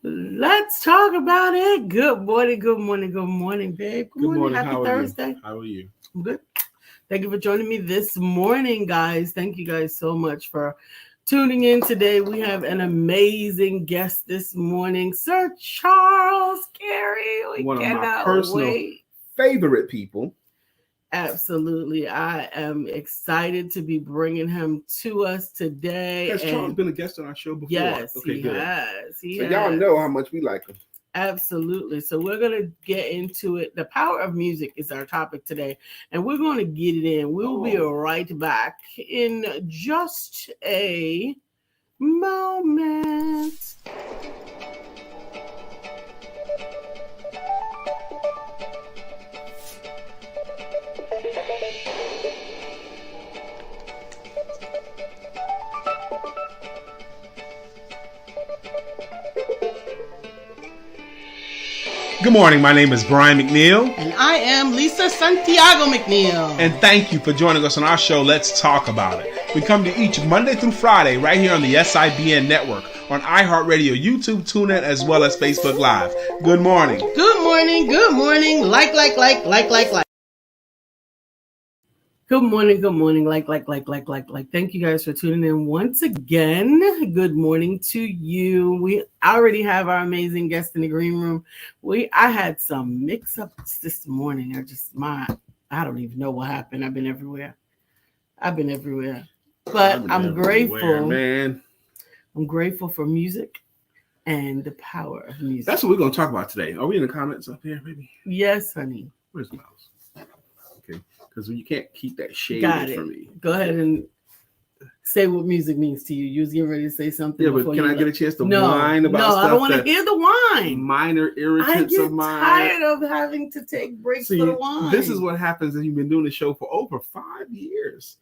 Let's talk about it. Good morning, good morning, good morning, babe. Good Good morning. morning. Happy How are Thursday. you? How are you? I'm good. Thank you for joining me this morning, guys. Thank you guys so much for tuning in today. We have an amazing guest this morning, Sir Charles Cary. We One of my cannot personal wait. favorite people. Absolutely. I am excited to be bringing him to us today. Has Charles been a guest on our show before? Yes, Okay, he good. has. So y'all know how much we like him. Absolutely. So we're going to get into it. The power of music is our topic today, and we're going to get it in. We'll be right back in just a moment. Good morning. My name is Brian McNeill. And I am Lisa Santiago McNeill. And thank you for joining us on our show, Let's Talk About It. We come to each Monday through Friday right here on the SIBN network, on iHeartRadio, YouTube, TuneIn, as well as Facebook Live. Good morning. Good morning. Good morning. Like. Good morning, good morning, like. Thank you guys for tuning in once again. Good morning to you. We already have our amazing guest in the green room. I had some mix-ups this morning. I don't even know what happened. I've been everywhere. But I'm grateful. Man. I'm grateful for music and the power of music. That's what we're going to talk about today. Are we in the comments up here, baby? Yes, honey. Where's the mouse? Okay. Because you can't keep that shade from me. Go ahead and say what music means to you. You was getting ready to say something. Yeah, but can I get a chance to whine about stuff? No, I don't want to hear the whine. Minor irritants of mine. I get tired of having to take breaks for the whine. This is what happens if you've been doing the show for over 5 years.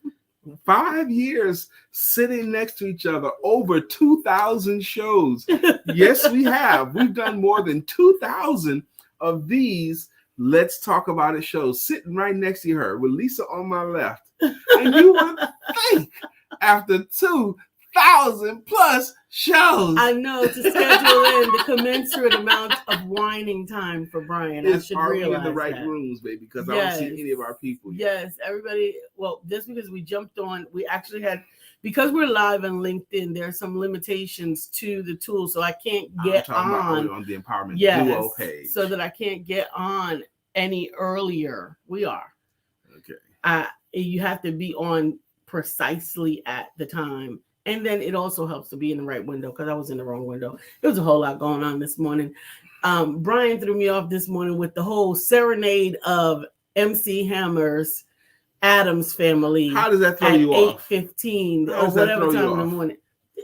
5 years sitting next to each other, over 2,000 shows. Yes, we have. We've done more than 2,000 of these Let's Talk About It shows, sitting right next to her with Lisa on my left. And you would think after 2,000 plus shows. I know, to schedule in the commensurate amount of whining time for Brian. I should realize we in the right rooms, baby, because I don't see any of our people yet. Yes, everybody. Well, just because we jumped on, we actually had, because we're live on LinkedIn, there are some limitations to the tool, so I can't get on the Empowerment Duo page. So that I can't get on any earlier. We are. Okay. You have to be on precisely at the time. And then it also helps to be in the right window, because I was in the wrong window. There was a whole lot going on this morning. Brian threw me off this morning with the whole serenade of MC Hammer's Addams Family. How does that throw you off? 8:15 or whatever time in the morning.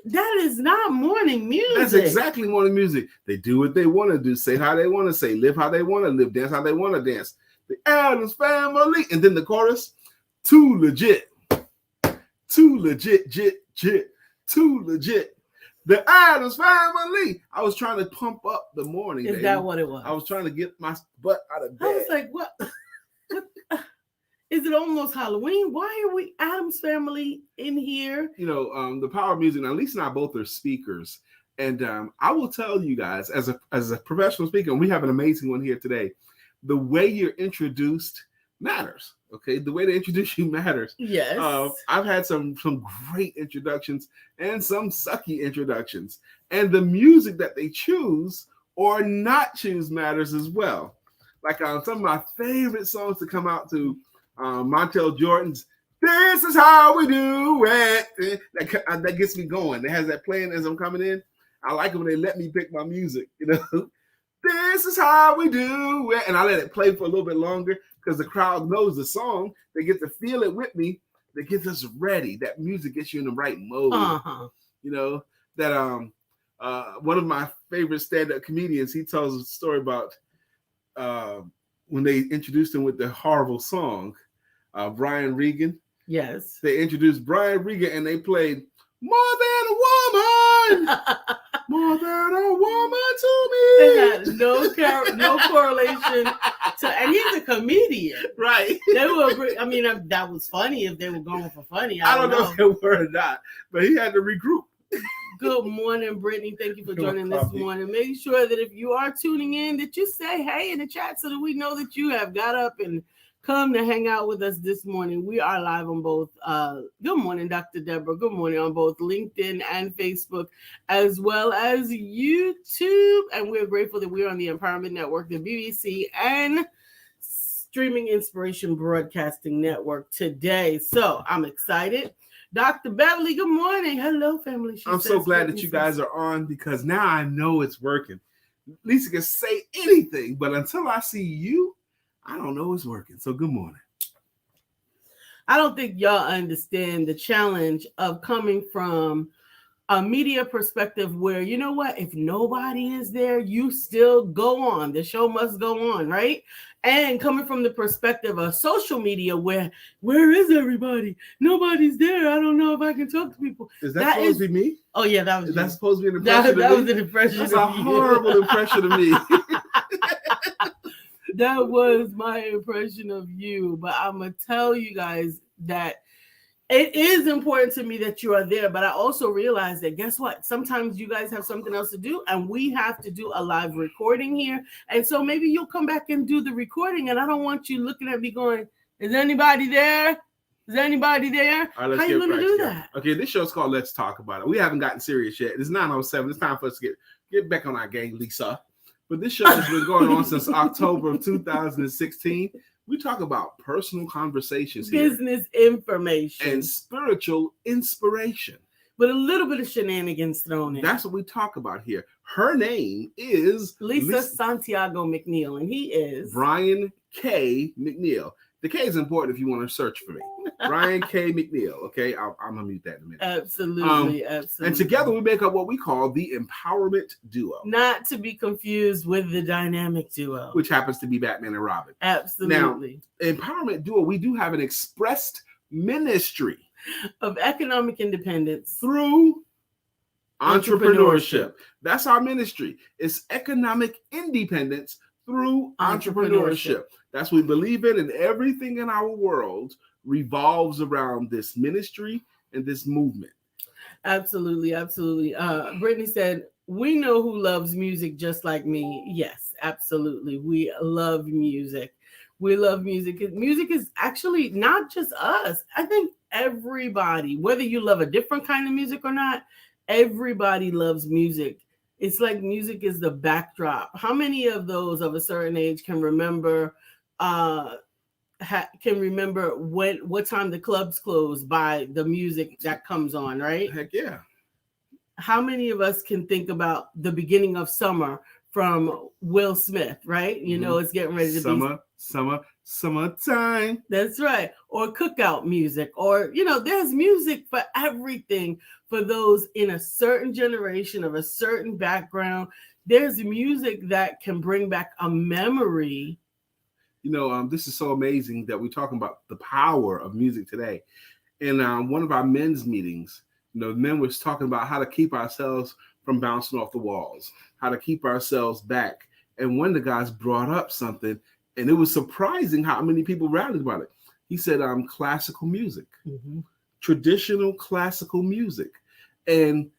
That is not morning music. That's exactly morning music. They do what they want to do, say how they want to say, live how they want to live, dance how they want to dance. The Addams Family. And then the chorus, too legit. Too legit, too legit. The Addams Family. I was trying to pump up the morning. Is that what it was? I was trying to get my butt out of bed. I was like, what? Is it almost Halloween? Why are we Addams Family in here? You know, the power of music. Now, Lisa and I both are speakers. And I will tell you guys, as a professional speaker, and we have an amazing one here today, the way you're introduced matters. Okay, the way they introduce you matters. Yes. I've had some great introductions and some sucky introductions. And the music that they choose or not choose matters as well. Like some of my favorite songs to come out to Montel Jordan's "This Is How We Do It." That gets me going. It has that playing as I'm coming in. I like it when they let me pick my music, you know. This is how we do it. And I let it play for a little bit longer because the crowd knows the song. They get to feel it with me. That gets us ready. That music gets you in the right mode. You know, that one of my favorite stand-up comedians, he tells a story about when they introduced him with the horrible song, Brian Regan. Yes. They introduced Brian Regan and they played More Than a Woman. More than a woman to me. It had no correlation to, and he's a comedian. Right. They will agree. I mean, that was funny if they were going for funny. I don't know if they were or not, but he had to regroup. Good morning, Brittany. Thank you for joining this Coffee. morning. Make sure that if you are tuning in, that you say hey in the chat so that we know that you have got up and come to hang out with us this morning. We are live on both. Good morning, Dr. Deborah. Good morning on both LinkedIn and Facebook, as well as YouTube. And we're grateful that we're on the Empowerment Network, the BBC, and Streaming Inspiration Broadcasting Network today. So I'm excited. Dr. Beverly, good morning. Hello, family. I'm so glad that you guys are on because now I know it's working. Lisa can say anything, but until I see you, I don't know it's working. So good morning. I don't think y'all understand the challenge of coming from a media perspective where, you know what, if nobody is there, you still go on. The show must go on, right? And coming from the perspective of social media where is everybody? Nobody's there. I don't know if I can talk to people. Is that supposed to be me? Oh, yeah, that was Is that supposed to be an impression of me? That was an impression That's of a you. horrible impression of me. That was my impression of you. But I'm going to tell you guys that it is important to me that you are there, but I also realize that guess what? Sometimes you guys have something else to do, and we have to do a live recording here. And so maybe you'll come back and do the recording, and I don't want you looking at me going, "Is anybody there? Is anybody there?" All right, how you going to do that? Okay, this show's called Let's Talk About It. We haven't gotten serious yet. It's 9:07. It's time for us to get back on our game, Lisa. But this show has been going on since October of 2016. We talk about personal conversations here, business information, and spiritual inspiration. But a little bit of shenanigans thrown in. That's what we talk about here. Her name is Lisa Santiago McNeill, and he is Brian K. McNeill. The K is important if you want to search for me. Brian K. McNeill. Okay, I'm gonna mute that in a minute. Absolutely. And together we make up what we call the Empowerment Duo. Not to be confused with the Dynamic Duo, which happens to be Batman and Robin. Absolutely. Now, Empowerment Duo, we do have an expressed ministry of economic independence through entrepreneurship. That's our ministry. It's economic independence through entrepreneurship. That's what we believe in, and everything in our world revolves around this ministry and this movement. Absolutely, absolutely. Brittany said, "We know who loves music just like me." Yes, absolutely. We love music. We love music. Music is actually not just us. I think everybody, whether you love a different kind of music or not, everybody loves music. It's like music is the backdrop. How many of those of a certain age can remember what time the clubs close by the music that comes on, right? Heck yeah. How many of us can think about the beginning of summer from Will Smith, right? You know, it's getting ready to summertime. That's right. Or cookout music, or, you know, there's music for everything. For those in a certain generation of a certain background, there's music that can bring back a memory. You know, this is so amazing that we're talking about the power of music today. In one of our men's meetings, you know, men was talking about how to keep ourselves from bouncing off the walls, how to keep ourselves back. And one of the guys brought up something, and it was surprising how many people rallied about it. He said, classical music, traditional classical music. And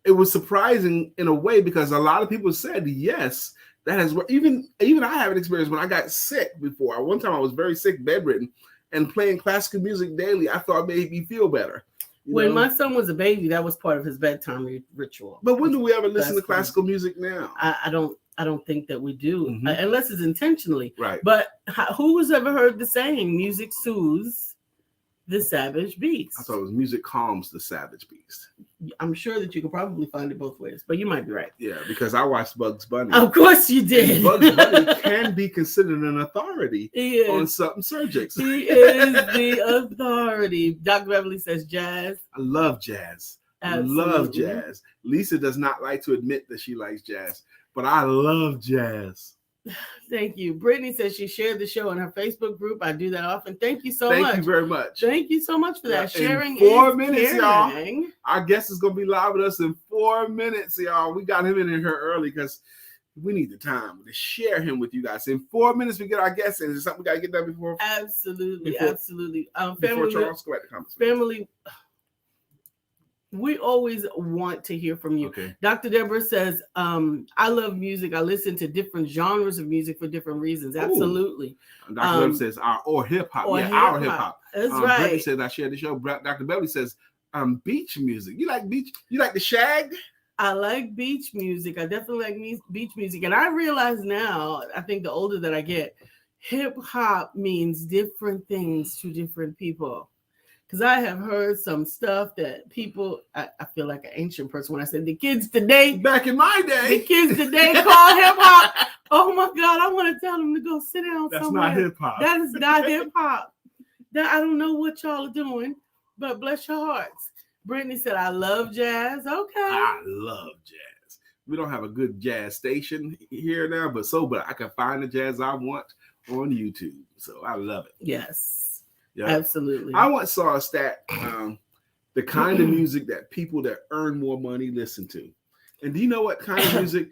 it was surprising in a way because a lot of people said, yes, that has even I have an experience when I got sick before. One time I was very sick, bedridden, and playing classical music daily, I thought made me feel better. When my son was a baby, that was part of his bedtime ritual. But when do we ever listen to classical music now? I don't think that we do, unless it's intentionally. Right. But who has ever heard the saying, music soothes the savage beast? I thought it was music calms the savage beast. I'm sure that you could probably find it both ways, but you might be right. Yeah, because I watched Bugs Bunny. Of course you did. And Bugs Bunny can be considered an authority on certain subjects. He is the authority. Dr. Beverly says jazz. I love jazz. Absolutely. Love jazz. Lisa does not like to admit that she likes jazz, but I love jazz. Thank you. Brittany says she shared the show in her Facebook group. I do that often. Thank you so much. Thank you very much. Thank you so much for that. Sharing in 4 minutes, caring. y'all. Our guest is going to be live with us in 4 minutes, y'all. We got him in here early because we need the time to share him with you guys. In 4 minutes, we get our guest in. Is there something we got to get done before? Absolutely. Before Charles, go back to comments. Family. We always want to hear from you. Okay. Dr. Deborah says, I love music. I listen to different genres of music for different reasons. Absolutely. Dr. Deborah says, or hip hop. Or Yeah, hip our hip hop. hop. That's Brittany right. says, I shared the show. Dr. Beverly says, beach music. You like beach? You like the shag? I like beach music. I definitely like beach music. And I realize now, I think the older that I get, hip hop means different things to different people. Because I have heard some stuff that people, I feel like an ancient person when I said the kids today. Back in my day. The kids today call hip hop. Oh my God, I want to tell them to go sit down That's somewhere. not hip hop. That is not hip hop. I don't know what y'all are doing, but bless your hearts. Brittany said, I love jazz. Okay. I love jazz. We don't have a good jazz station here now, but I can find the jazz I want on YouTube. So I love it. Yes. Yeah. Absolutely. I once saw a stat, the kind of music that people that earn more money listen to. And do you know what kind of music?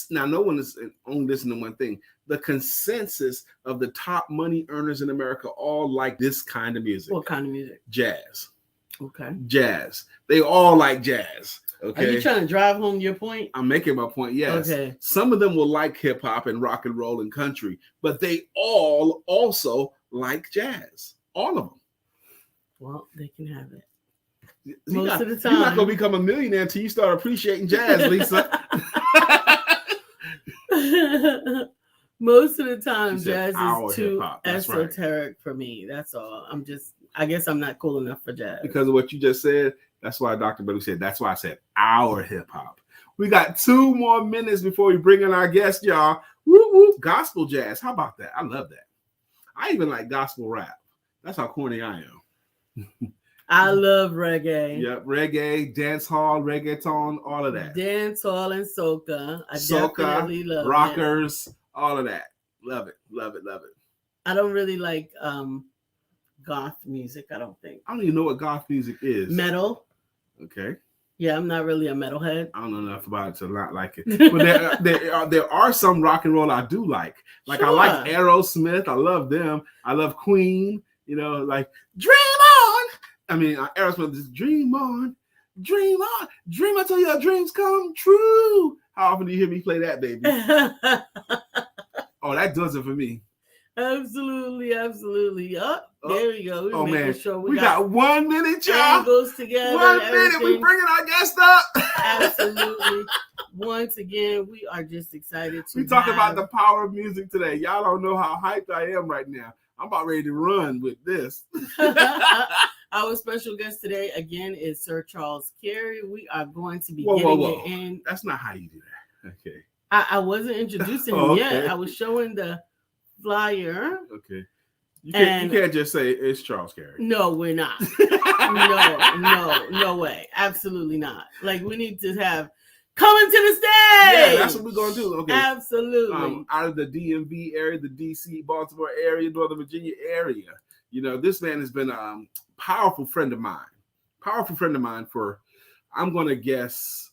Now, no one is only listening to one thing. The consensus of the top money earners in America all like this kind of music. What kind of music? Jazz. Okay. Jazz. They all like jazz. Okay. Are you trying to drive home your point? I'm making my point. Yes. Okay. Some of them will like hip hop and rock and roll and country, but they all also like jazz. All of them. Well, they can have it. Most of the time. You're not going to become a millionaire until you start appreciating jazz, Lisa. Most of the time, jazz our is too hip-hop. That's esoteric right. for me. That's all. I guess I'm not cool enough for jazz. Because of what you just said, that's why Dr. Bellu said, that's why I said our hip hop. We got 2 more minutes before we bring in our guest, y'all. Whoop, whoop. Gospel jazz. How about that? I love that. I even like gospel rap. That's how corny I am. I love reggae. Yep, reggae, dance hall, reggaeton, all of that. Dance hall and soca. I Soca, definitely love rockers, all of that. Love it, love it, love it. I don't really like goth music, I don't think. I don't even know what goth music is. Metal. Okay. Yeah, I'm not really a metalhead. I don't know enough about it to not like it. But there are some rock and roll I do like. Like sure. I like Aerosmith. I love them. I love Queen. You know, like Dream On. I mean, Aerosmith is Dream On, Dream On, Dream until your dreams come true. How often do you hear me play that, baby? Oh, that does it for me. Absolutely, absolutely. Oh, there we go. Oh man, sure we got 1 minute, y'all. Goes together. 1 minute. We bringing our guest up. Absolutely. Once again, we are just excited to. We talk about the power of music today. Y'all don't know how hyped I am right now. I'm about ready to run with this. Our special guest today again is Sir Charles Cary. We are going to be whoa. it in. That's not how you do that. Okay. I wasn't introducing him yet. I was showing the flyer. Okay. You can't just say it's Charles Cary. No, we're not. No way. Absolutely not. Like, we need to have coming to the stage. Yeah, that's what we're gonna do. Okay. Absolutely. Out of the DMV area, the DC, Baltimore area, Northern Virginia area. You know, this man has been a powerful friend of mine. For, I'm gonna guess,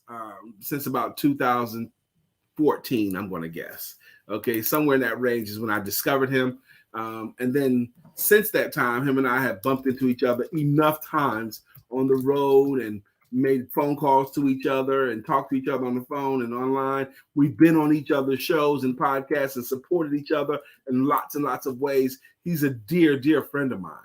since about 2014, I'm gonna guess. Okay, somewhere in that range is when I discovered him. And then since that time, him and I have bumped into each other enough times on the road and made phone calls to each other and talked to each other on the phone and online. We've been on each other's shows and podcasts and supported each other in lots and lots of ways. He's a dear, dear friend of mine.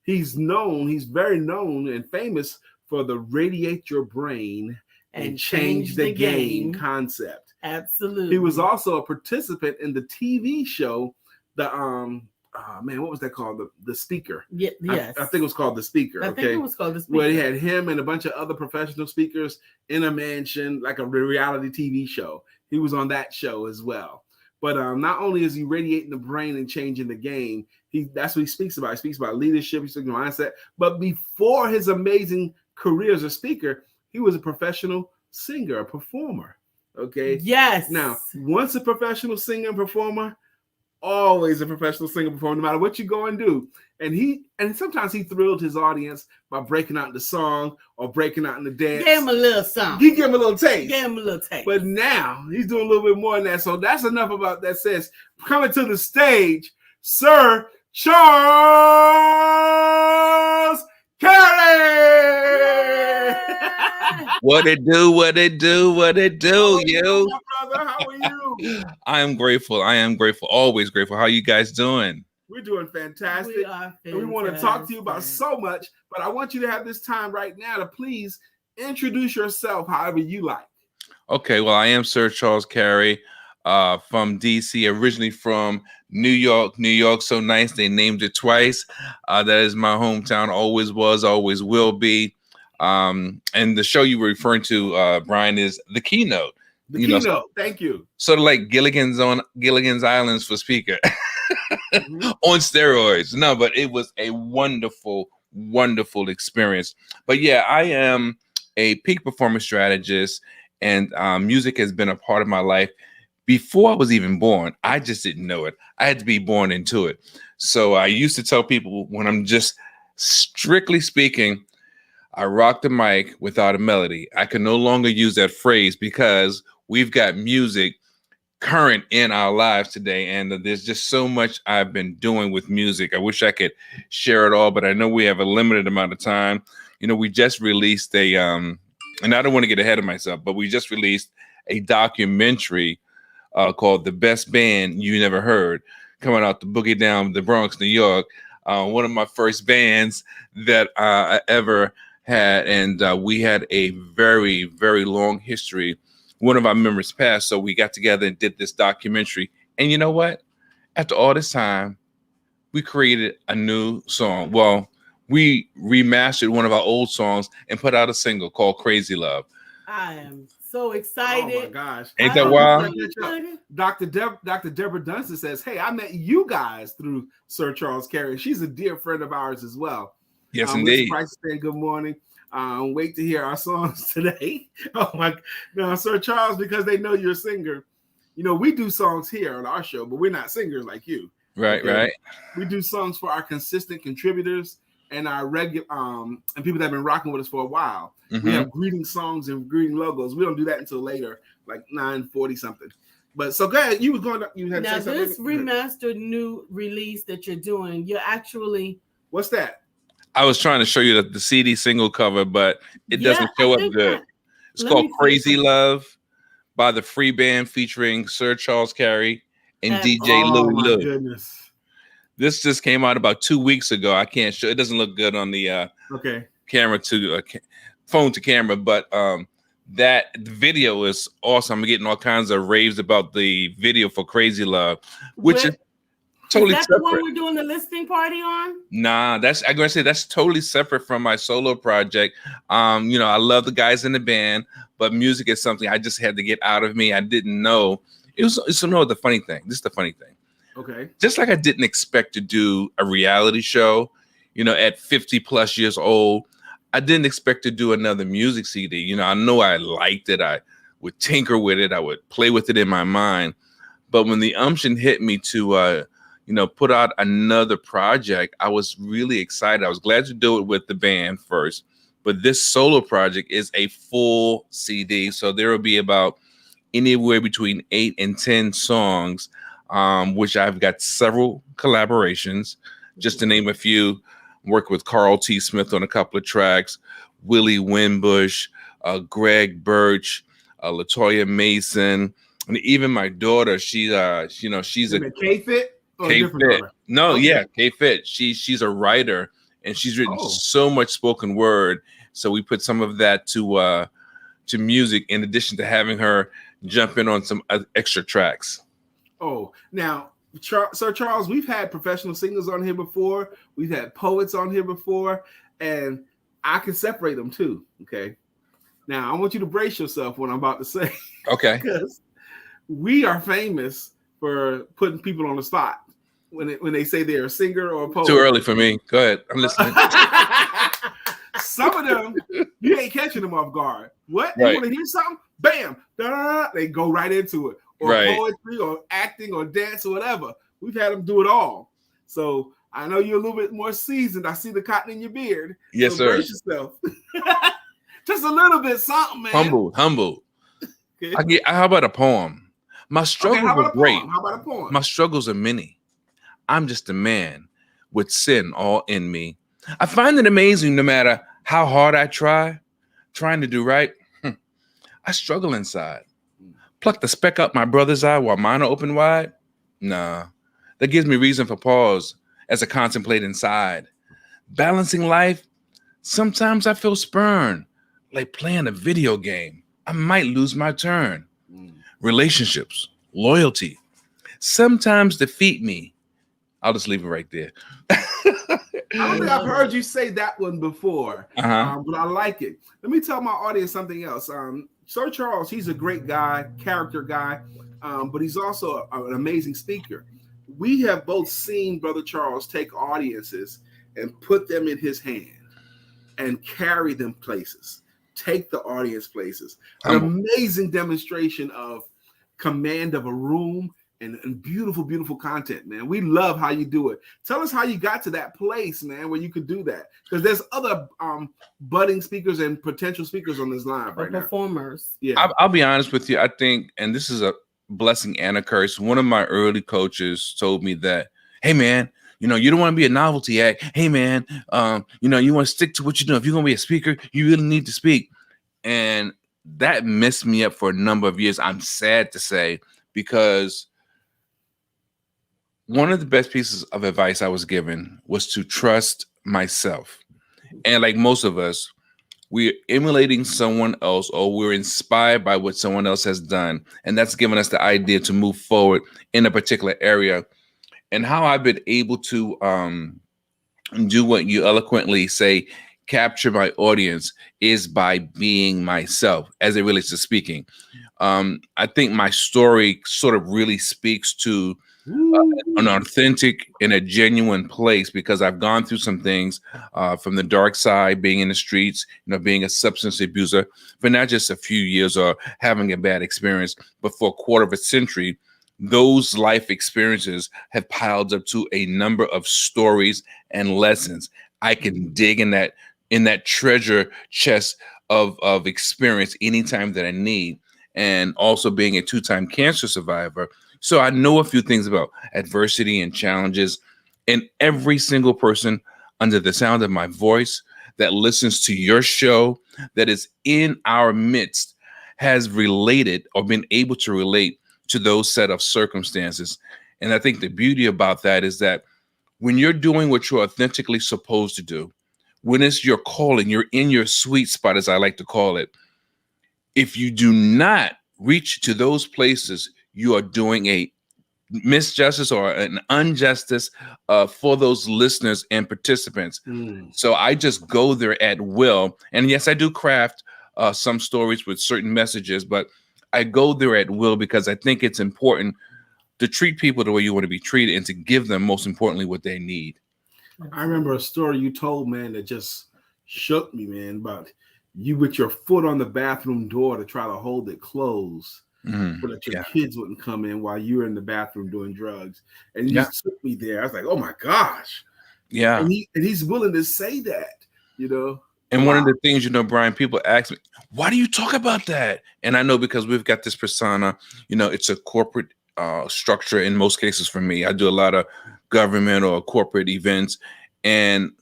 He's very known and famous for the radiate your brain and change the game concept. Absolutely. He was also a participant in the TV show, what was that called? The Speaker. Yeah, yes. I think it was called The Speaker. I think it was called The Speaker. Where he had him and a bunch of other professional speakers in a mansion, like a reality TV show. He was on that show as well. But not only is he radiating the brain and changing the game, that's what he speaks about. He speaks about leadership, he speaks about mindset. But before his amazing career as a speaker, he was a professional singer, a performer. Okay. Yes. Now, once a professional singer and performer, always a professional singer performer, no matter what you go and do. And sometimes he thrilled his audience by breaking out in the song or breaking out in the dance. Gave him a little song. He gave him a little taste. But now he's doing a little bit more than that. So that's enough about that. Says coming to the stage, Sir Charles Cary. What it do? What it do? What it do? You? My brother, how are you? I am grateful. I am grateful. Always grateful. How you guys doing? We're doing fantastic. We are fantastic. And we want to talk to you about so much, but I want you to have this time right now to please introduce yourself however you like. Okay, well, I am Sir Charles Cary from DC, originally from New York. New York, so nice. They named it twice. That is my hometown. Always was, always will be. And the show you were referring to, Brian, is The Keynote. The Keynote, thank you. Sort of like Gilligan's Islands for speaker. On steroids. No, but it was a wonderful, wonderful experience. But yeah, I am a peak performance strategist, and music has been a part of my life before I was even born. I just didn't know it. I had to be born into it. So I used to tell people, when I'm just strictly speaking, I rock the mic without a melody. I can no longer use that phrase because we've got music current in our lives today, and there's just so much I've been doing with music. I wish I could share it all, but I know we have a limited amount of time. You know, we just released and I don't want to get ahead of myself, but we just released a documentary called The Best Band You Never Heard, coming out the Boogie Down, the Bronx, New York. One of my first bands that I ever had, and we had a very, very long history. One of our members passed, so we got together and did this documentary. And you know what? After all this time, we created a new song. Well, we remastered one of our old songs and put out a single called Crazy Love. I am so excited. Oh my gosh. Ain't that wild? Dr. Deborah Dunstan says, hey, I met you guys through Sir Charles Cary. She's a dear friend of ours as well. Yes, indeed. Price saying good morning. Wait to hear our songs today. Oh my, no, Sir Charles, because they know you're a singer. You know, we do songs here on our show, but we're not singers like you. Right, okay? Right. We do songs for our consistent contributors and our regular and people that have been rocking with us for a while. Mm-hmm. We have greeting songs and greeting logos. We don't do that until later, like 9:40 something. But so go ahead. You was going to, you had now to say this remastered new release that you're doing. You're actually, what's that? I was trying to show you the CD single cover, but it doesn't show up good. It's called Crazy Love by the Free Band featuring Sir Charles Cary and DJ Lou Lou. Oh my goodness. This just came out about 2 weeks ago. I can't show. It doesn't look good on the camera to phone to camera, but the video is awesome. I'm getting all kinds of raves about the video for Crazy Love, which is totally is that separate. The one we're doing the listing party on? Nah, I'm gonna say that's totally separate from my solo project. You know, I love the guys in the band, but music is something I just had to get out of me. I didn't know. It's the funny thing. This is the funny thing. Okay. Just like I didn't expect to do a reality show, you know, at 50 plus years old, I didn't expect to do another music CD. You know I liked it. I would tinker with it. I would play with it in my mind. But when the unction hit me to, put out another project, I was really excited. I was glad to do it with the band first. But this solo project is a full CD. So there will be about anywhere between 8 and 10 songs, which I've got several collaborations. Just to name a few, worked with Carl T. Smith on a couple of tracks, Willie Winbush, Greg Birch, LaToya Mason, and even my daughter. She's a K-Fit. K-Fit. No, okay. Yeah, K-Fit. She's a writer, and she's written so much spoken word. So we put some of that to music, in addition to having her jump in on some extra tracks. Oh, now, Sir Charles, we've had professional singers on here before. We've had poets on here before, and I can separate them too. Okay. Now, I want you to brace yourself what I'm about to say. Okay. Because we are famous for putting people on the spot when they say they're a singer or a poet. Too early for me. Go ahead. I'm listening. Some of them, you ain't catching them off guard. What? Right. You want to hear something? Bam! Da-da-da. They go right into it. Or poetry or acting or dance or whatever. We've had them do it all. So I know you're a little bit more seasoned. I see the cotton in your beard. Yes, so sir. Brace yourself. Just a little bit something, man. Humble. Okay. How about a poem? My struggles are great. How about a poem? My struggles are many. I'm just a man with sin all in me. I find it amazing, no matter how hard I try, trying to do right, I struggle inside. Pluck the speck up my brother's eye while mine are open wide? Nah, that gives me reason for pause as I contemplate inside. Balancing life, sometimes I feel spurned, like playing a video game. I might lose my turn. Relationships, loyalty, sometimes defeat me. I'll just leave it right there. I don't think I've heard you say that one before, but I like it. Let me tell my audience something else. Sir Charles, he's a great guy, character guy, but he's also an amazing speaker. We have both seen Brother Charles take audiences and put them in his hand and carry them places, take the audience places. An amazing demonstration of command of a room and beautiful, beautiful content, man. We love how you do it. Tell us how you got to that place, man, where you could do that. Because there's other budding speakers and potential speakers on this line right now. Performers. Yeah. I'll be honest with you. I think, and this is a blessing and a curse, one of my early coaches told me that, hey, man, you don't want to be a novelty act. Hey, man, you want to stick to what you're doing. If you're going to be a speaker, you really need to speak. And that messed me up for a number of years. I'm sad to say, because one of the best pieces of advice I was given was to trust myself. And like most of us, we're emulating someone else, or we're inspired by what someone else has done. And that's given us the idea to move forward in a particular area. And how I've been able to do what you eloquently say, capture my audience, is by being myself as it relates to speaking. I think my story sort of really speaks to an authentic and a genuine place, because I've gone through some things from the dark side, being in the streets, being a substance abuser for not just a few years or having a bad experience, but for a quarter of a century. Those life experiences have piled up to a number of stories and lessons. I can dig in that treasure chest of experience anytime that I need. And also being a 2-time cancer survivor, so I know a few things about adversity and challenges. And every single person under the sound of my voice that listens to your show, that is in our midst, has related or been able to relate to those set of circumstances. And I think the beauty about that is that when you're doing what you're authentically supposed to do, when it's your calling, you're in your sweet spot, as I like to call it. If you do not reach to those places, you are doing a misjustice or an injustice for those listeners and participants. So I just go there at will. And yes, I do craft some stories with certain messages, but I go there at will because I think it's important to treat people the way you want to be treated and to give them, most importantly, what they need. I remember a story you told, man, that just shook me, man, about you with your foot on the bathroom door to try to hold it closed so that your kids wouldn't come in while you were in the bathroom doing drugs. And you took me there. I was like, oh my gosh. Yeah. And he's willing to say that, And one of the things, Brian, people ask me, why do you talk about that? And I know because we've got this persona, it's a corporate structure in most cases for me. I do a lot of government or corporate events, and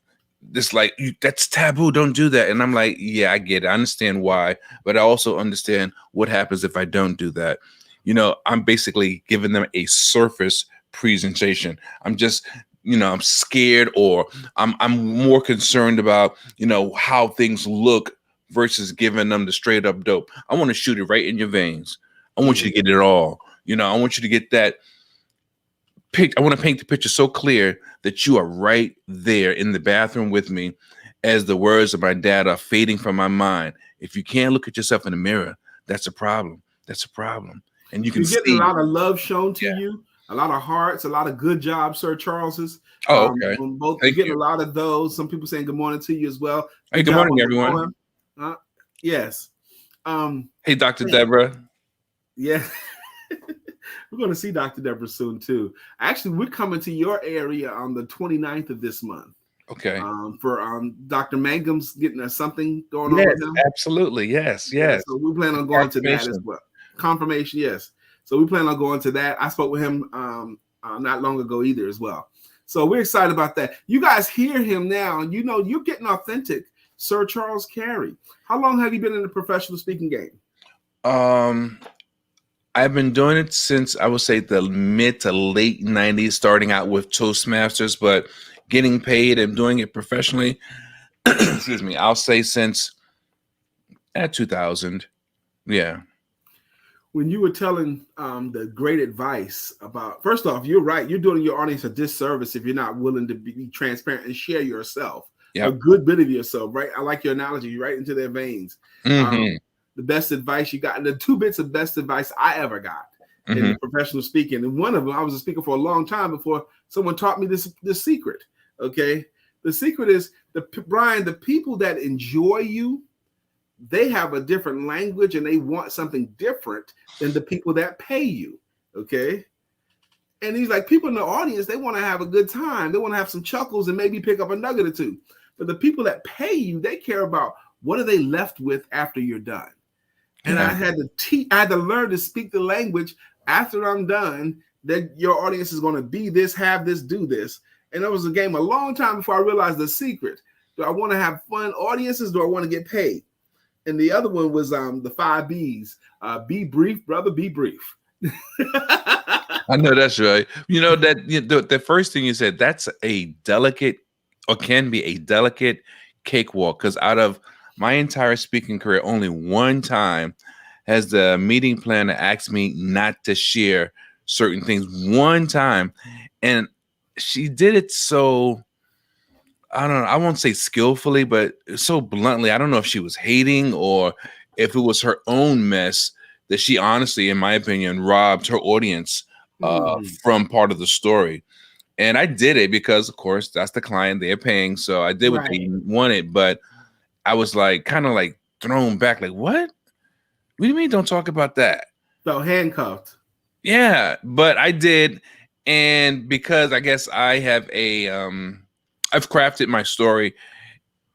it's like, that's taboo, don't do that. And I'm like, yeah, I get it. I understand why, but I also understand what happens if I don't do that. I'm basically giving them a surface presentation. I'm just, I'm scared, or I'm more concerned about, how things look versus giving them the straight up dope. I want to shoot it right in your veins. I want you to get it all. I want you to get that. I want to paint the picture so clear that you are right there in the bathroom with me as the words of my dad are fading from my mind. If you can't look at yourself in the mirror, that's a problem. That's a problem. And you're getting a lot of love shown to you, a lot of hearts, a lot of good jobs, Sir Charles's. Oh, okay. You're getting a lot of those. Some people saying good morning to you as well. Hey, good morning, everyone. Yes. Hey, Dr. Deborah. Yeah. We're going to see Dr. Deborah soon, too. Actually, we're coming to your area on the 29th of this month. Okay. For Dr. Mangum's getting something going on with him. Absolutely. Yes. So we plan on going to that as well. Confirmation, yes. So we plan on going to that. I spoke with him not long ago either as well. So we're excited about that. You guys hear him now. You're getting authentic. Sir Charles Cary. How long have you been in the professional speaking game? I've been doing it since I would say the mid to late 90s, starting out with Toastmasters, but getting paid and doing it professionally, excuse me, I'll say since at 2000. Yeah. When you were telling the great advice about, first off, you're right. You're doing your audience a disservice if you're not willing to be transparent and share yourself, a good bit of yourself, right? I like your analogy, right into their veins. Mm-hmm. The best advice you got, and the 2 bits of best advice I ever got in the professional speaking. And one of them, I was a speaker for a long time before someone taught me this secret. Okay. The secret is, Brian, the people that enjoy you, they have a different language and they want something different than the people that pay you. Okay. And he's like, people in the audience, they want to have a good time. They want to have some chuckles and maybe pick up a nugget or two. But the people that pay you, they care about what are they left with after you're done. And I had to learn to speak the language after I'm done, that your audience is going to be this, have this, do this. And that was a game a long time before I realized the secret. Do I want to have fun audiences? Do I want to get paid? And the other one was the 5 B's. Be brief, brother, be brief. I know that's right. You know, that the first thing you said, that's a delicate, or can be a delicate cakewalk, because out of my entire speaking career, only one time has the meeting planner asked me not to share certain things. One time. And she did it so, I don't know, I won't say skillfully, but so bluntly. I don't know if she was hating or if it was her own mess that she honestly, in my opinion, robbed her audience from part of the story. And I did it because, of course, that's the client, they're paying. So I did what they wanted, but I was like, kind of like thrown back, like, what? What do you mean don't talk about that? So handcuffed. Yeah, but I did. And because I guess I have I've crafted my story.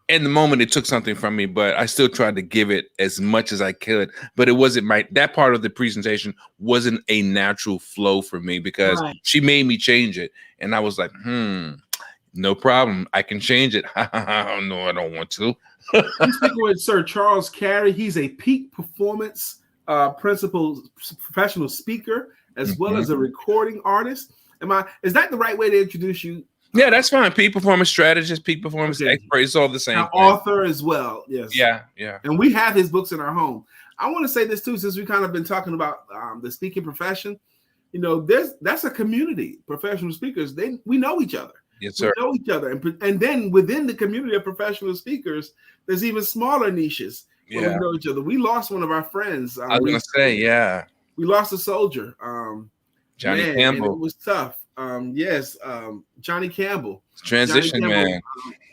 In the moment, it took something from me, but I still tried to give it as much as I could. But it wasn't that part of the presentation wasn't a natural flow for me, because she made me change it. And I was like, no problem. I can change it. No, I don't want to. I'm speaking with Sir Charles Cary. He's a peak performance professional speaker, as well as a recording artist. Is that the right way to introduce you? Yeah, that's fine. Peak performance strategist, peak performance expert. It's all the same. Author as well. Yes. Yeah. And we have his books in our home. I want to say this too, since we kind of been talking about the speaking profession. You know, that's a community. Professional speakers, we know each other. Yes, sir. We know each other, and then within the community of professional speakers, there's even smaller niches where we know each other. We lost one of our friends. I was gonna say, we lost a soldier. Johnny Campbell. It was tough. Johnny Campbell. Transition man.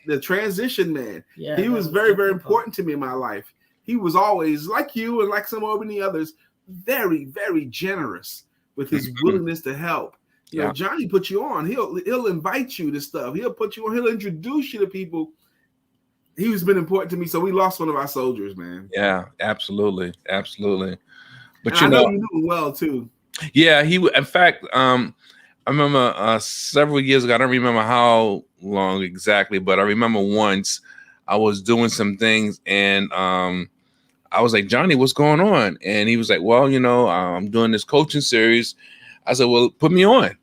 The transition man. Yeah, he was very, very important to me in my life. He was always, like you and like so many others, very, very generous with his willingness to help. You know, Johnny put you on. He'll invite you to stuff. He'll put you on. He'll introduce you to people. He's been important to me. So we lost one of our soldiers, man. Yeah, absolutely. But and I know you knew him well too. Yeah, in fact, I remember several years ago, I don't remember how long exactly, but I remember once I was doing some things and I was like, Johnny, what's going on? And he was like, well, I'm doing this coaching series. I said, well, put me on,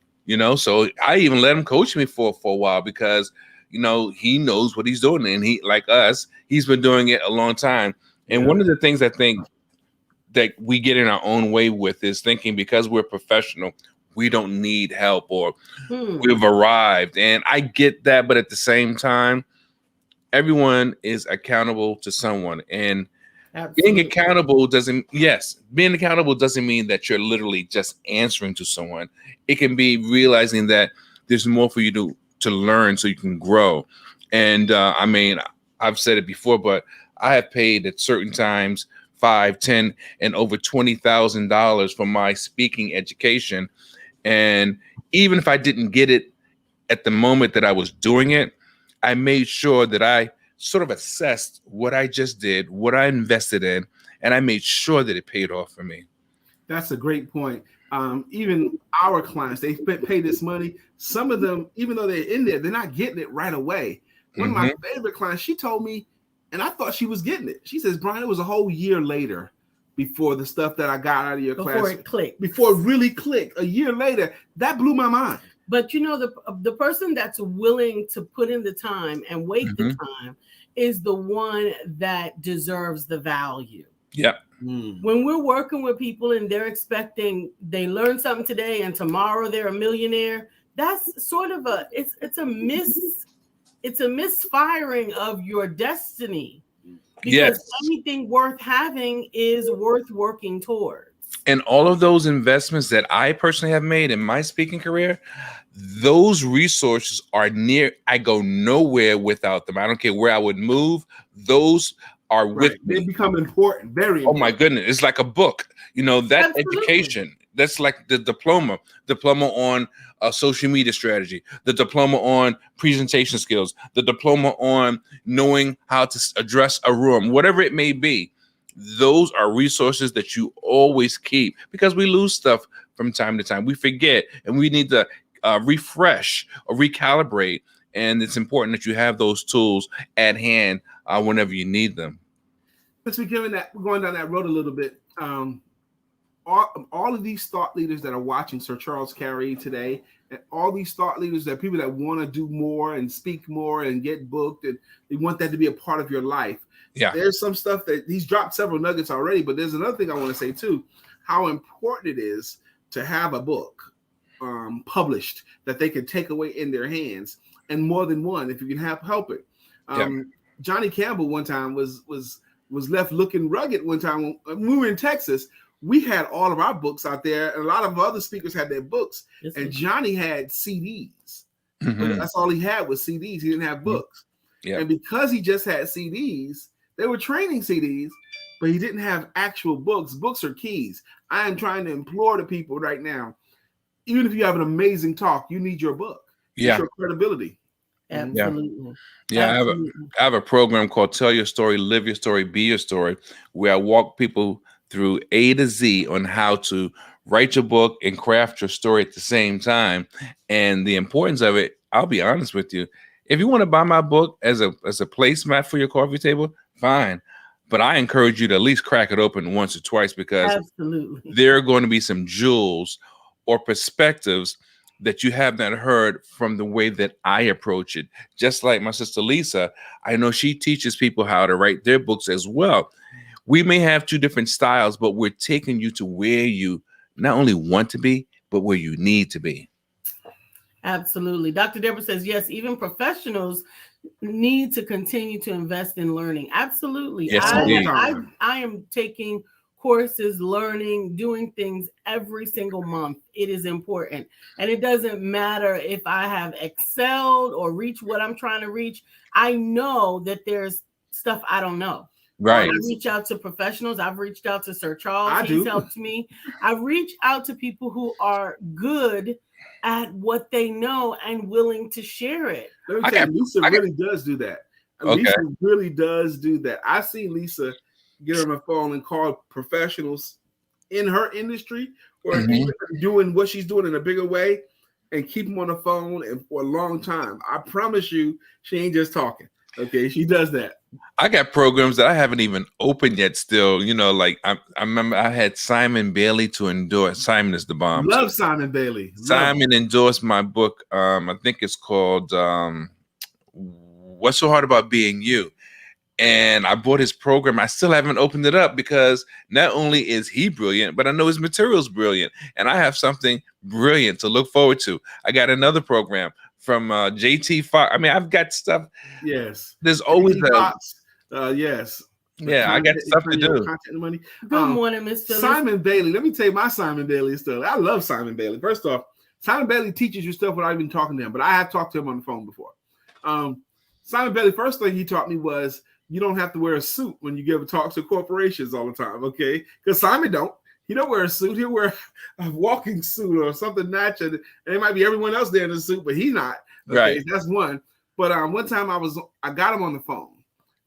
so I even let him coach me for a while because, he knows what he's doing. And he, like us, he's been doing it a long time. And one of the things I think that we get in our own way with is thinking because we're professional, we don't need help or we've arrived. And I get that. But at the same time, everyone is accountable to someone. And being accountable doesn't mean that you're literally just answering to someone. It can be realizing that there's more for you to learn so you can grow. And I've said it before, but I have paid at certain times $5, $10, and over $20,000 for my speaking education. And even if I didn't get it at the moment that I was doing it, I made sure that I sort of assessed what I just did, what I invested in, and I made sure that it paid off for me. That's a great point. Even our clients, they pay this money. Some of them, even though they're in there, they're not getting it right away. One of my favorite clients, she told me, And I thought she was getting it. She says, Brian, it was a whole year later before the stuff that I got out of your class. Before it clicked. Before it really clicked. A year later. That blew my mind. But the person that's willing to put in the time and wait the time is the one that deserves the value. Yep. When we're working with people and they're expecting they learn something today and tomorrow they're a millionaire, that's sort of it's a misfiring of your destiny, because anything worth having is worth working towards. And all of those investments that I personally have made in my speaking career, those resources are near. I go nowhere without them. I don't care where I would move. Those are with me. They become important. Very important. Oh my goodness. It's like a book. That Absolutely. Education, that's like the diploma on social media strategy, the diploma on presentation skills, the diploma on knowing how to address a room, whatever it may be. Those are resources that you always keep, because we lose stuff from time to time. We forget, and we need to refresh or recalibrate. And it's important that you have those tools at hand whenever you need them. Since we're going down that road a little bit, all of these thought leaders that are watching Sir Charles Cary today, and all these thought leaders, that people that want to do more and speak more and get booked, and they want that to be a part of your life. Yeah, there's some stuff that he's dropped several nuggets already, but there's another thing I want to say too, how important it is to have a book published that they can take away in their hands, and more than one if you can help it. Johnny Campbell one time was left looking rugged one time when we were in Texas. We had all of our books out there, and a lot of other speakers had their books, and Johnny had CDs. But that's all he had was CDs. He didn't have books. And because he just had CDs, they were training CDs, but he didn't have actual books. Books are keys. I am trying to implore the people right now, even if you have an amazing talk, you need your book. It's your credibility. Absolutely. Yeah. Absolutely. I have a program called Tell Your Story, Live Your Story, Be Your Story, where I walk people through A to Z on how to write your book and craft your story at the same time. And the importance of it, I'll be honest with you. If you want to buy my book as a placemat for your coffee table, fine. But I encourage you to at least crack it open once or twice, because there are going to be some jewels or perspectives that you have not heard from the way that I approach it. Just like my sister Lisa, I know she teaches people how to write their books as well. We may have two different styles, but we're taking you to where you not only want to be, but where you need to be. Absolutely. Dr. Deborah says, yes, even professionals need to continue to invest in learning. Absolutely. Yes, I am taking courses, learning, doing things every single month. It is important. And it doesn't matter if I have excelled or reached what I'm trying to reach. I know that there's stuff I don't know. Right. I reach out to professionals. I've reached out to Sir Charles. He's helped me. I reach out to people who are good at what they know and willing to share it. Let me tell you, Lisa really does do that. Okay. Lisa really does do that. I see Lisa get on the phone and call professionals in her industry, or even doing what she's doing in a bigger way, and keep them on the phone and for a long time. I promise you, she ain't just talking. Okay, she does that. I got programs that I haven't even opened yet still. Like I remember I had Simon Bailey to endorse. Simon is the bomb. Love Simon Bailey. Simon endorsed my book. I think it's called What's So Hard About Being You? And I bought his program. I still haven't opened it up, because not only is he brilliant, but I know his material is brilliant. And I have something brilliant to look forward to. I got another program from JT Fox. I mean, I've got stuff. Yes. There's always yes. Yeah, I got stuff to do. Content money. Good morning, Miss Phyllis. Simon Bailey. Let me tell you my Simon Bailey stuff. I love Simon Bailey. First off, Simon Bailey teaches you stuff without even talking to him, but I have talked to him on the phone before. Simon Bailey, first thing he taught me was you don't have to wear a suit when you give a talk to corporations all the time, okay? Because Simon don't. He don't wear a suit. He'll wear a walking suit or something natural. And it might be everyone else there in a suit, but he's not. Okay? Right. That's one. But one time I got him on the phone,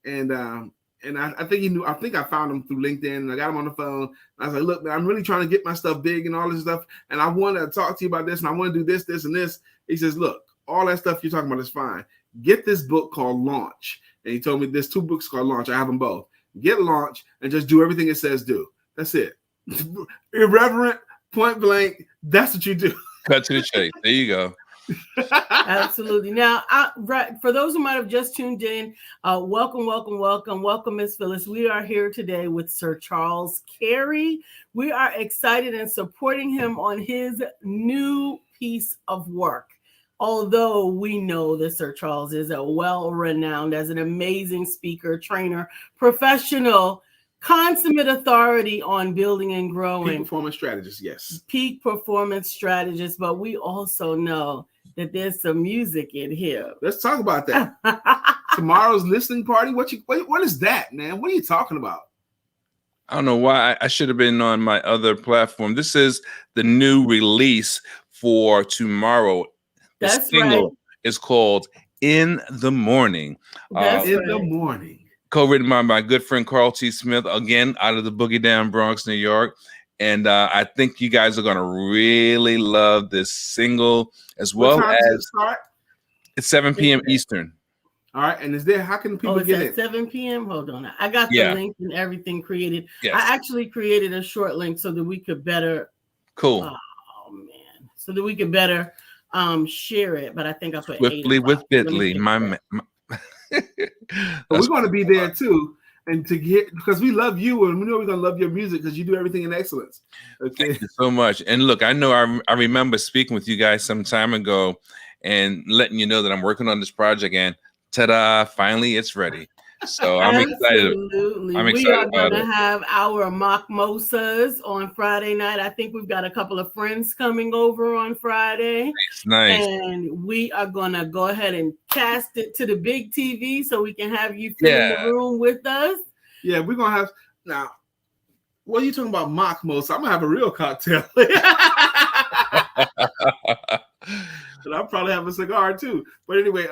and I think he knew. I think I found him through LinkedIn, and I got him on the phone. I was like, "Look, man, I'm really trying to get my stuff big and all this stuff, and I want to talk to you about this, and I want to do this, this, and this." He says, "Look, all that stuff you're talking about is fine. get this book called Launch. And he told me there's 2 books called Launch. I have them both. Get Launch and just do everything it says do. That's it. Irreverent, point blank. That's what you do. Cut to the chase. There you go. Absolutely. Now, for those who might have just tuned in, welcome, Miss Phyllis. We are here today with Sir Charles Cary. We are excited and supporting him on his new piece of work. Although we know that Sir Charles is a well-renowned as an amazing speaker, trainer, professional, consummate authority on building and growing. Peak performance strategist, yes. Peak performance strategist, but we also know that there's some music in here. Let's talk about that. Tomorrow's listening party. What is that, man? What are you talking about? I don't know why I should have been on my other platform. This is the new release for tomorrow. That's right. It's called In the Morning. In the Morning. Co-written by my good friend Carl T. Smith, again, out of the Boogie Down Bronx, New York. And I think you guys are going to really love this single as well as it's 7 p.m. Eastern. All right. And how can people get it? 7 p.m.? Hold on. I got the link and everything created. Yes. I actually created a short link so that we could better. Cool. Oh, man. So that we could better share it. But I think I put Swiftly with Bitly. We're going to be there too. And to get, because we love you and we know we're going to love your music because you do everything in excellence. Okay. Thank you so much. And look, I know I remember speaking with you guys some time ago and letting you know that I'm working on this project and ta-da, finally it's ready. So I'm excited. I'm excited. We are going to have our mockmosas on Friday night. I think we've got a couple of friends coming over on Friday. Nice. And we are going to go ahead and cast it to the big TV so we can have you fill in the room with us. Yeah, we're going to have now. What are you talking about, mockmosa? I'm going to have a real cocktail. And I'll probably have a cigar too. But anyway,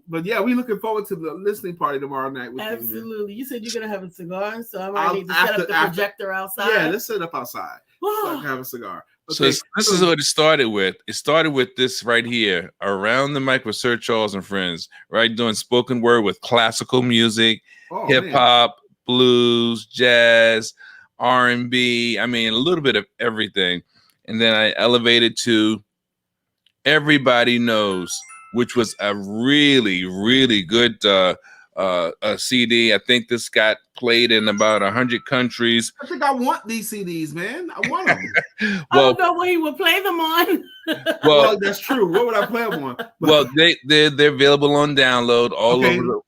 but yeah, we're looking forward to the listening party tomorrow night. Absolutely. You said you're gonna have a cigar, so I might need to set up the projector outside. Yeah, let's set up outside. So I can have a cigar. Okay. So this is what it started with. It started with this right here, Around the Mic with Sir Charles and Friends, right? Doing spoken word with classical music, hip hop, blues, jazz, R&B. I mean, a little bit of everything. And then I elevated to Everybody Knows, which was a really, really good CD. I think this got played in about 100 countries. I think I want these CDs, man. I want them. I don't know what he would play them on. Well, that's true. What would I play them on? Well, they're available on download all over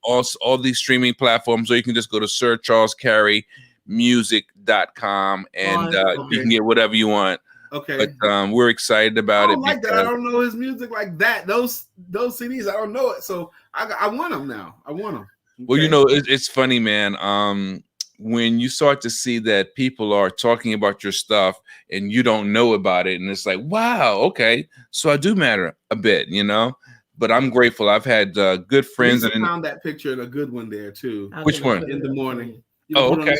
all these streaming platforms, or you can just go to SirCharlesCaryMusic.com and you can get whatever you want. Okay, but we're excited about it. Like that. I don't know his music like that. Those CDs, I don't know it. So I want them now. I want them. Okay. Well, you know, it's funny, man. When you start to see that people are talking about your stuff and you don't know about it, and it's like, wow, okay, so I do matter a bit, you know. But I'm grateful. I've had good friends. I found that picture and a good one there too. Which one? In the Morning. Okay.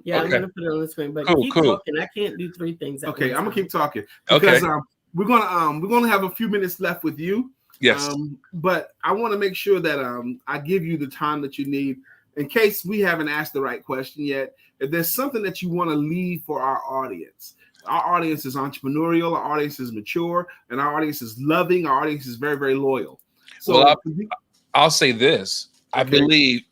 Yeah, I'm gonna put it on the screen, but keep talking. I can't do 3 things. Okay, I'm gonna keep talking because we're gonna have a few minutes left with you. Yes. But I want to make sure that I give you the time that you need in case we haven't asked the right question yet. If there's something that you want to leave for our audience. Our audience is entrepreneurial, our audience is mature, and our audience is loving, our audience is very, very loyal. So well, I'll say this. Okay. I believe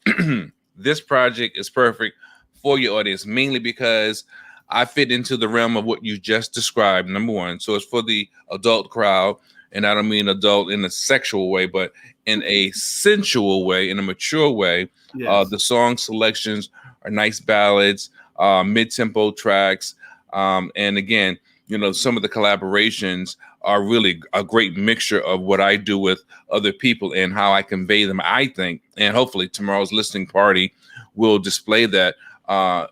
this project is perfect for your audience, mainly because I fit into the realm of what you just described, number one. So it's for the adult crowd, and I don't mean adult in a sexual way, but in a sensual way, in a mature way. Yes. The song selections are nice ballads, mid-tempo tracks. And again, you know, some of the collaborations are really a great mixture of what I do with other people and how I convey them, I think. And hopefully tomorrow's listening party will display that. The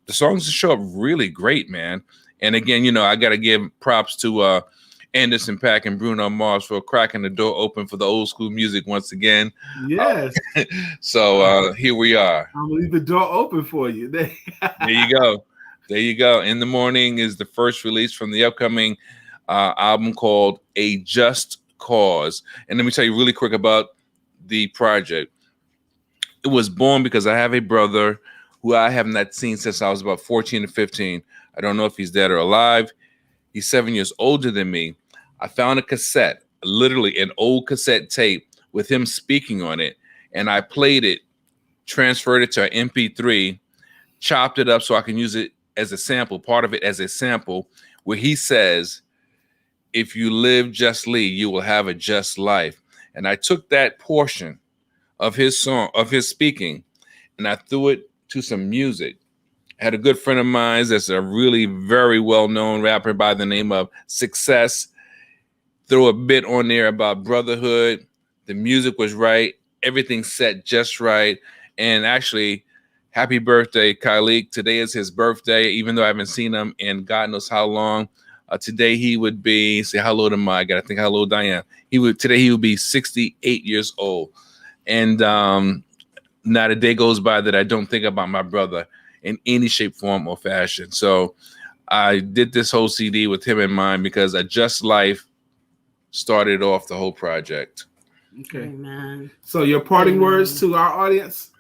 songs show up really great, man. And again, you know, I got to give props to Anderson .Paak and Bruno Mars for cracking the door open for the old school music once again. Yes. So here we are. I'm gonna leave the door open for you. There you go. There you go. In the Morning is the first release from the upcoming album called A Just Cause. And let me tell you really quick about the project. It was born because I have a brother who I have not seen since I was about 14 or 15. I don't know if he's dead or alive. He's 7 years older than me. I found a cassette, literally an old cassette tape with him speaking on it. And I played it, transferred it to an MP3, chopped it up so I can use it as a sample, part of it as a sample, where he says, if you live justly, you will have a just life. And I took that portion of his song, of his speaking, and I threw it to some music. I had a good friend of mine that's a really very well-known rapper by the name of Success. Throw a bit on there about brotherhood. The music was right. Everything set just right. And actually, happy birthday, Kylie. Today is his birthday, even though I haven't seen him in God knows how long. Today he would be, say hello to I got to think hello, Diane. Today he would be 68 years old. And not a day goes by that I don't think about my brother in any shape, form, or fashion. So I did this whole CD with him in mind because A Just Life started off the whole project. Okay. Amen. So your parting words to our audience?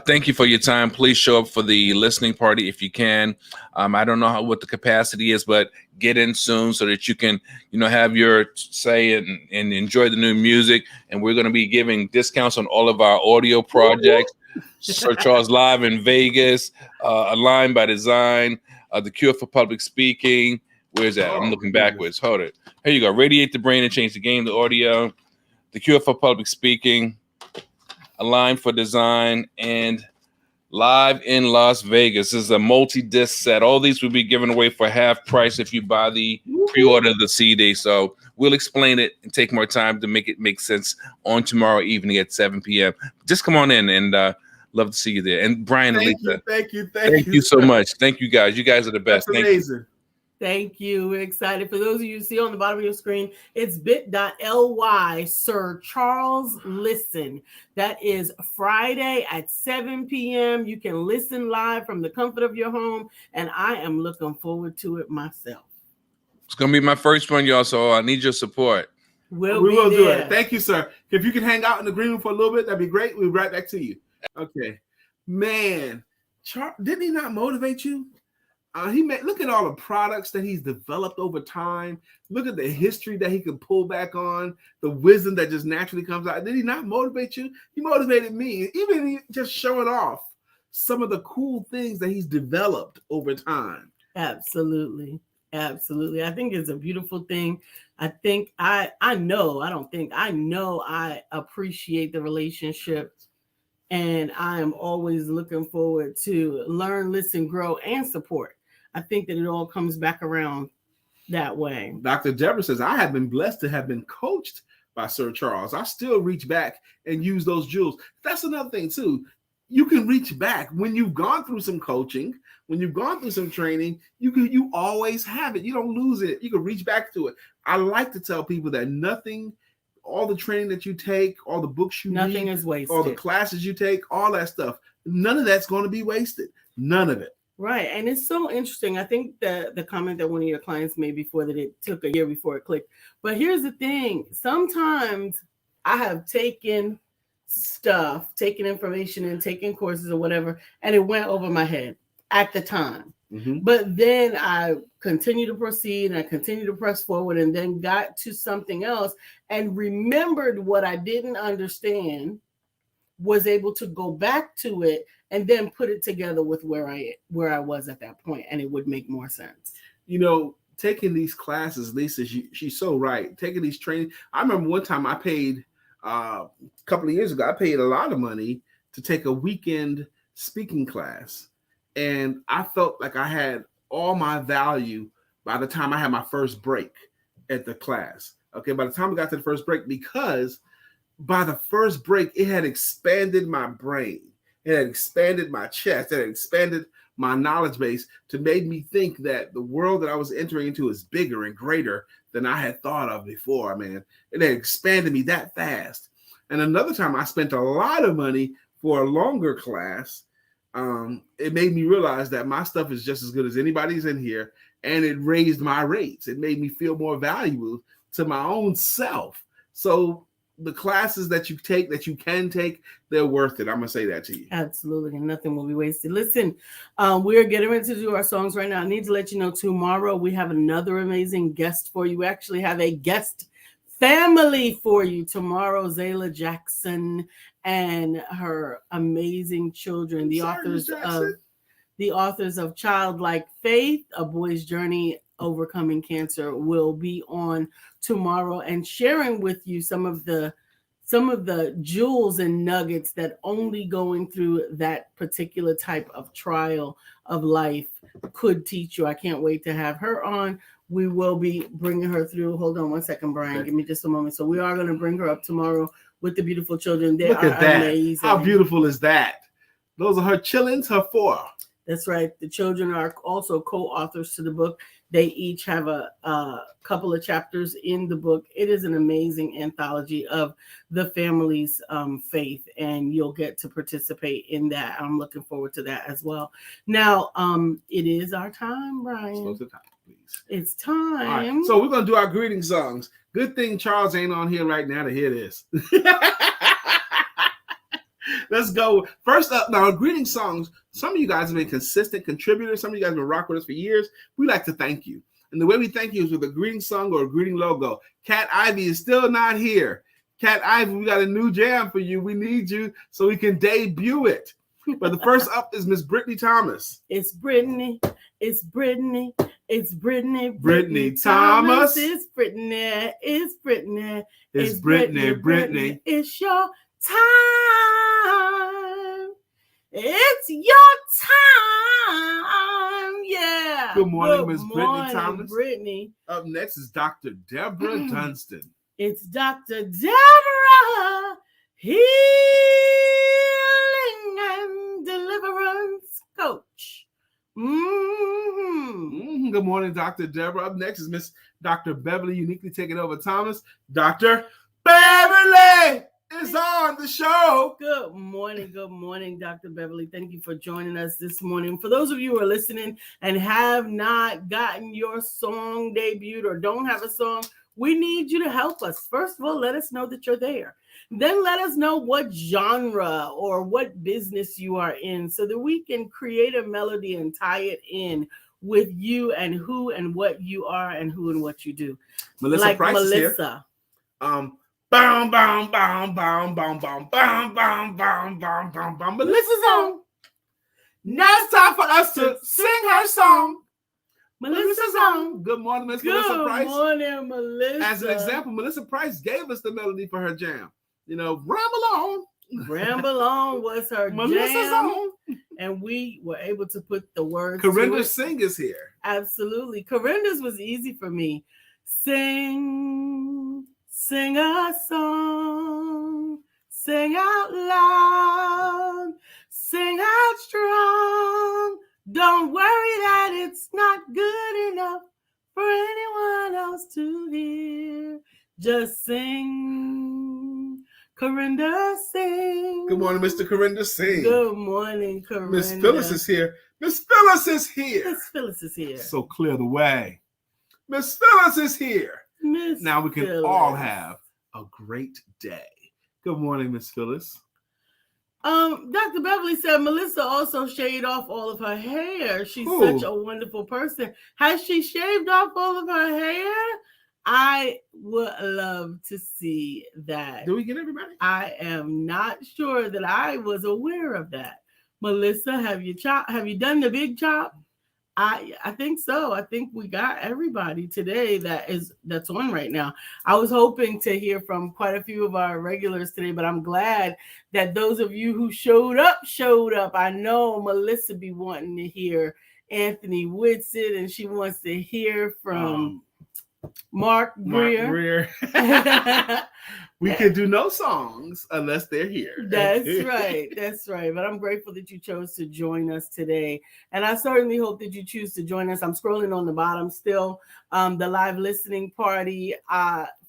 Thank you for your time. Please show up for the listening party if you can. I don't know what the capacity is, but get in soon so that you can, have your say and enjoy the new music. And we're going to be giving discounts on all of our audio projects. Sir Charles Live in Vegas, Align by Design, The Cure for Public Speaking. Where's that? I'm looking backwards. Hold it. Here you go. Radiate the Brain and Change the Game, the audio, The Cure for Public Speaking, Align for Design, and Live in Las Vegas. This is a multi-disc set. All these will be given away for half price if you buy the pre-order the CD. So we'll explain it and take more time to make it make sense on tomorrow evening at 7 p.m. Just come on in and love to see you there. And Brian and Lisa, thank you so much. Thank you guys. You guys are the best. That's amazing. Thank you. We're excited. For those of you who see on the bottom of your screen, it's bit.ly Sir Charles Listen. That is Friday at 7 p.m. You can listen live from the comfort of your home, and I am looking forward to it myself. It's going to be my first one, y'all, so I need your support. We will do it. Thank you, sir. If you can hang out in the green room for a little bit, that'd be great. We'll be right back to you. Okay. Man, didn't he not motivate you? Look at all the products that he's developed over time. Look at the history that he could pull back on, the wisdom that just naturally comes out. Did he not motivate you? He motivated me. Even just showing off some of the cool things that he's developed over time. Absolutely. Absolutely. I think it's a beautiful thing. I know I appreciate the relationship. And I am always looking forward to learn, listen, grow, and support. I think that it all comes back around that way. Dr. Deborah says, I have been blessed to have been coached by Sir Charles. I still reach back and use those jewels. That's another thing, too. You can reach back when you've gone through some coaching, when you've gone through some training. You always have it. You don't lose it. You can reach back to it. I like to tell people that all the training that you take, all the books you nothing read, is wasted. All the classes you take, all that stuff, none of that's going to be wasted. None of it. Right. And it's so interesting. I think that the comment that one of your clients made before that it took a year before it clicked. But here's the thing. Sometimes I have taken information and taken courses or whatever, and it went over my head at the time. Mm-hmm. But then I continued to proceed and I continued to press forward and then got to something else and remembered what I didn't understand, was able to go back to it and then put it together with where I was at that point, and it would make more sense. Taking these classes, Lisa, she's so right. Taking these training. I remember one time I paid a couple of years ago, I paid a lot of money to take a weekend speaking class. And I felt like I had all my value by the time I had my first break at the class. Okay, by the time I got to the first break, because by the first break, it had expanded my brain. It had expanded my chest. It had expanded my knowledge base to make me think that the world that I was entering into is bigger and greater than I had thought of before, man. It had expanded me that fast. And another time I spent a lot of money for a longer class. It made me realize that my stuff is just as good as anybody's in here, and it raised my rates. It made me feel more valuable to my own self. So the classes that you can take, they're worth it. I'm gonna say that to you. Absolutely, and nothing will be wasted. Listen, we're getting ready to do our songs right now. I need to let you know tomorrow we have another amazing guest for you. We actually have a guest family for you tomorrow. Zayla Jackson and her amazing children, the authors of Childlike Faith, A Boy's Journey Overcoming Cancer, will be on tomorrow and sharing with you some of the jewels and nuggets that only going through that particular type of trial of life could teach you. I can't wait to have her on. We will be bringing her through. Hold on one second, Brian. Okay. Give me just a moment. So we are going to bring her up tomorrow with the beautiful children. They Look are at that. Amazing. How beautiful is that? Those are her chillins, her four. That's right. The children are also co-authors to the book. They each have a couple of chapters in the book. It is an amazing anthology of the family's faith, and you'll get to participate in that. I'm looking forward to that as well. Now, it is our time, Brian. Slow the time, please. It's time. All right. So we're going to do our greeting songs. Good thing Charles ain't on here right now to hear this. Let's go. First up, now, greeting songs. Some of you guys have been consistent contributors. Some of you guys have been rocking with us for years. We like to thank you. And the way we thank you is with a greeting song or a greeting logo. Cat Ivy is still not here. Cat Ivy, we got a new jam for you. We need you so we can debut it. But the first up is Miss Brittany Thomas. It's Brittany. It's Brittany. It's Brittany. Brittany Thomas. It's Brittany. It's Brittany. It's Brittany. Brittany. It's your time. It's your time. Yeah. Good morning, Miss Brittany Thomas. Brittany. Up next is Dr. Deborah Dunstan. It's Dr. Deborah, healing and deliverance coach. Good morning, Dr. Deborah. Up next is Miss Dr. Beverly, uniquely taking over Thomas. Dr. Beverly is on the show. Good morning, Dr. Beverly. Thank you for joining us this morning. For those of you who are listening and have not gotten your song debuted or don't have a song, we need you to help us. First of all, let us know that you're there. Then let us know what genre or what business you are in so that we can create a melody and tie it in with you and who and what you are and who and what you do. Melissa like Price Melissa. Is here. Bam, bam, bam, bam, bam, bam, bam, bam, bam, bam, bam, bam. Melissa's on. Now it's time for us to sing her song. Melissa's on. Good morning, Miss Melissa Price. Good morning, Melissa. As an example, Melissa Price gave us the melody for her jam. You know, Ramble On. Ramble On was her Melissa's jam. on. And we were able to put the words. Corinda Singh is here. Absolutely. Corinda's was easy for me. Sing a song, sing out loud, sing out strong. Don't worry that it's not good enough for anyone else to hear. Just sing. Corinda Singh. Good morning, Mr. Corinda Singh. Good morning, Corinda. Miss Phyllis is here. Miss Phyllis is here. Miss Phyllis is here. So clear the way. Miss Phyllis is here. Miss Now we can Phyllis. all have a great day. Good morning, Miss Phyllis. Dr. Beverly said Melissa also shaved off all of her hair. She's such a wonderful person. Has she shaved off all of her hair? I would love to see that. Do we get everybody? I am not sure that I was aware of that. Melissa, have you done the big chop? I think so. I think we got everybody today that's on right now. I was hoping to hear from quite a few of our regulars today, but I'm glad that those of you who showed up. I know Melissa be wanting to hear Anthony Whitsitt, and she wants to hear from Mark Greer. We can do no songs unless they're here. That's right. That's right. But I'm grateful that you chose to join us today. And I certainly hope that you choose to join us. I'm scrolling on the bottom still. The live listening party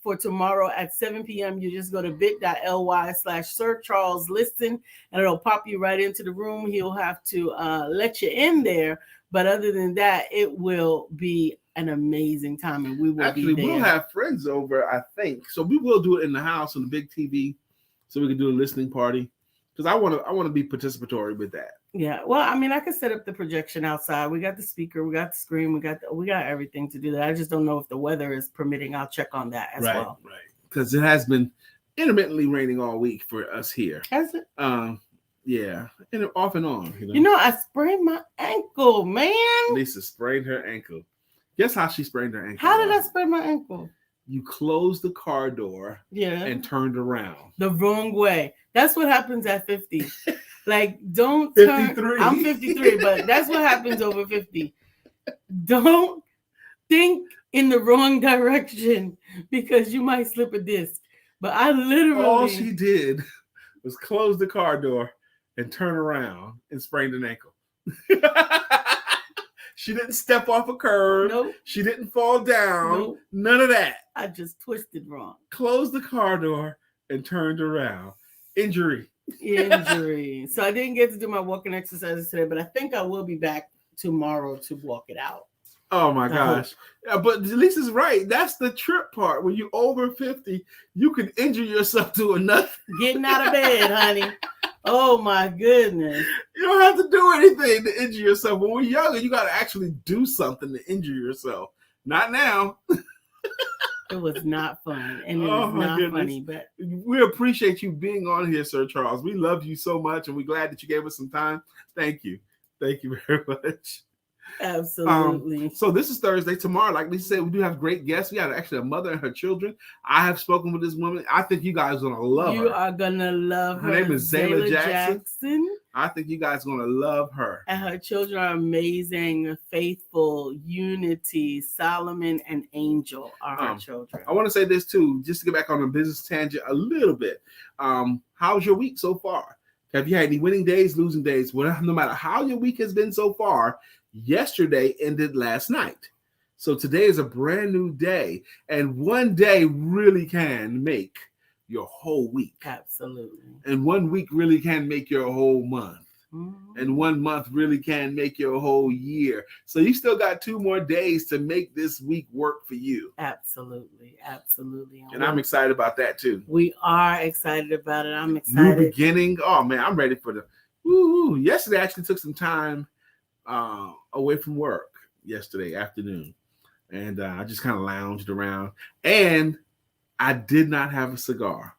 for tomorrow at 7 p.m. You just go to bit.ly/Sir Charles Listen, and it'll pop you right into the room. He'll have to let you in there. But other than that, it will be an amazing time, and we will Actually, be there. we'll have friends over, I think. So we will do it in the house on the big TV, so we can do a listening party. Because I want to be participatory with that. Yeah, well, I mean, I could set up the projection outside. We got the speaker, we got the screen, we got everything to do that. I just don't know if the weather is permitting. I'll check on that as well. Right. Because it has been intermittently raining all week for us here. Has it? Yeah, and off and on. I sprained my ankle, man. Lisa sprained her ankle. Guess how she sprained her ankle? How did I sprain my ankle? You closed the car door, and turned around the wrong way. That's what happens at 50. Like, don't turn. 53. I'm 53, but that's what happens over 50. Don't think in the wrong direction because you might slip a disc. But I literally. All she did was close the car door and turn around and sprained an ankle. She didn't step off a curb. Nope. She didn't fall down. Nope. None of that. I just twisted wrong. Closed the car door and turned around. Injury. So I didn't get to do my walking exercises today, but I think I will be back tomorrow to walk it out. Oh my gosh. Yeah, but Lisa's right. That's the trip part. When you're over 50, you can injure yourself doing nothing. Getting out of bed, honey. Oh my goodness. You don't have to do anything to injure yourself. When we're younger, you got to actually do something to injure yourself. Not now. It was not fun. And it was not funny. But we appreciate you being on here, Sir Charles. We love you so much, and we're glad that you gave us some time. Thank you. Thank you very much. Absolutely. So this is Thursday. Tomorrow, like Lisa said, we do have great guests. We have actually a mother and her children. I have spoken with this woman. I think you guys are going to love her. You are going to love her. Her name is Zayla Jackson. I think you guys are going to love her. And her children are amazing, faithful, Unity, Solomon, and Angel are her children. I want to say this too, just to get back on a business tangent a little bit. How's your week so far? Have you had any winning days, losing days? Well, no matter how your week has been so far, yesterday ended last night. So today is a brand new day. And one day really can make your whole week. Absolutely. And 1 week really can make your whole month. Mm-hmm. And 1 month really can make your whole year. So you still got 2 more days to make this week work for you. Absolutely. And I'm excited about that too. We are excited about it. I'm excited. New beginning. Oh man, I'm ready for the woo. Yesterday I actually took some time away from work yesterday afternoon. And I just kind of lounged around. And I did not have a cigar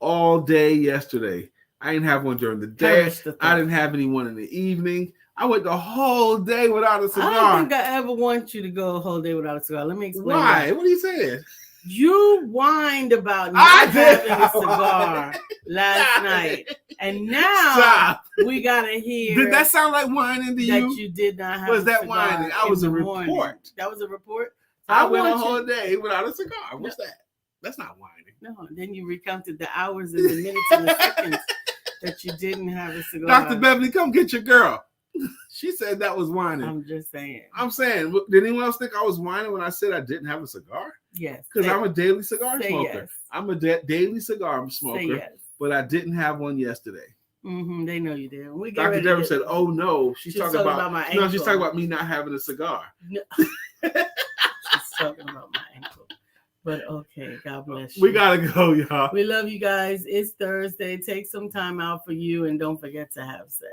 all day yesterday. I didn't have one during the day. I didn't have anyone in the evening. I went the whole day without a cigar. I don't think I ever want you to go a whole day without a cigar. Let me explain. Why? That. What are you saying? You whined about not having a cigar last night. And now we got to hear. Did that sound like whining to you? That you did not have Was that whining? I was a report. Morning. That was a report? So I went a whole day without a cigar. What's that? That's not whining. No, then you recounted the hours and the minutes and the seconds that you didn't have a cigar. Dr. Beverly, come get your girl. She said that was whining. I'm just saying. I'm saying, did anyone else think I was whining when I said I didn't have a cigar? Yes. Because I'm a daily cigar smoker. Yes. I'm a daily cigar smoker, but I didn't have one yesterday. Mm-hmm, they know you did. Dr. Deborah said, "Oh no, she's talking about my ankle. No, she's talking about me not having a cigar." No. She's talking about my ankle. But okay, God bless you. We gotta go, y'all. We love you guys. It's Thursday. Take some time out for you and don't forget to have sex.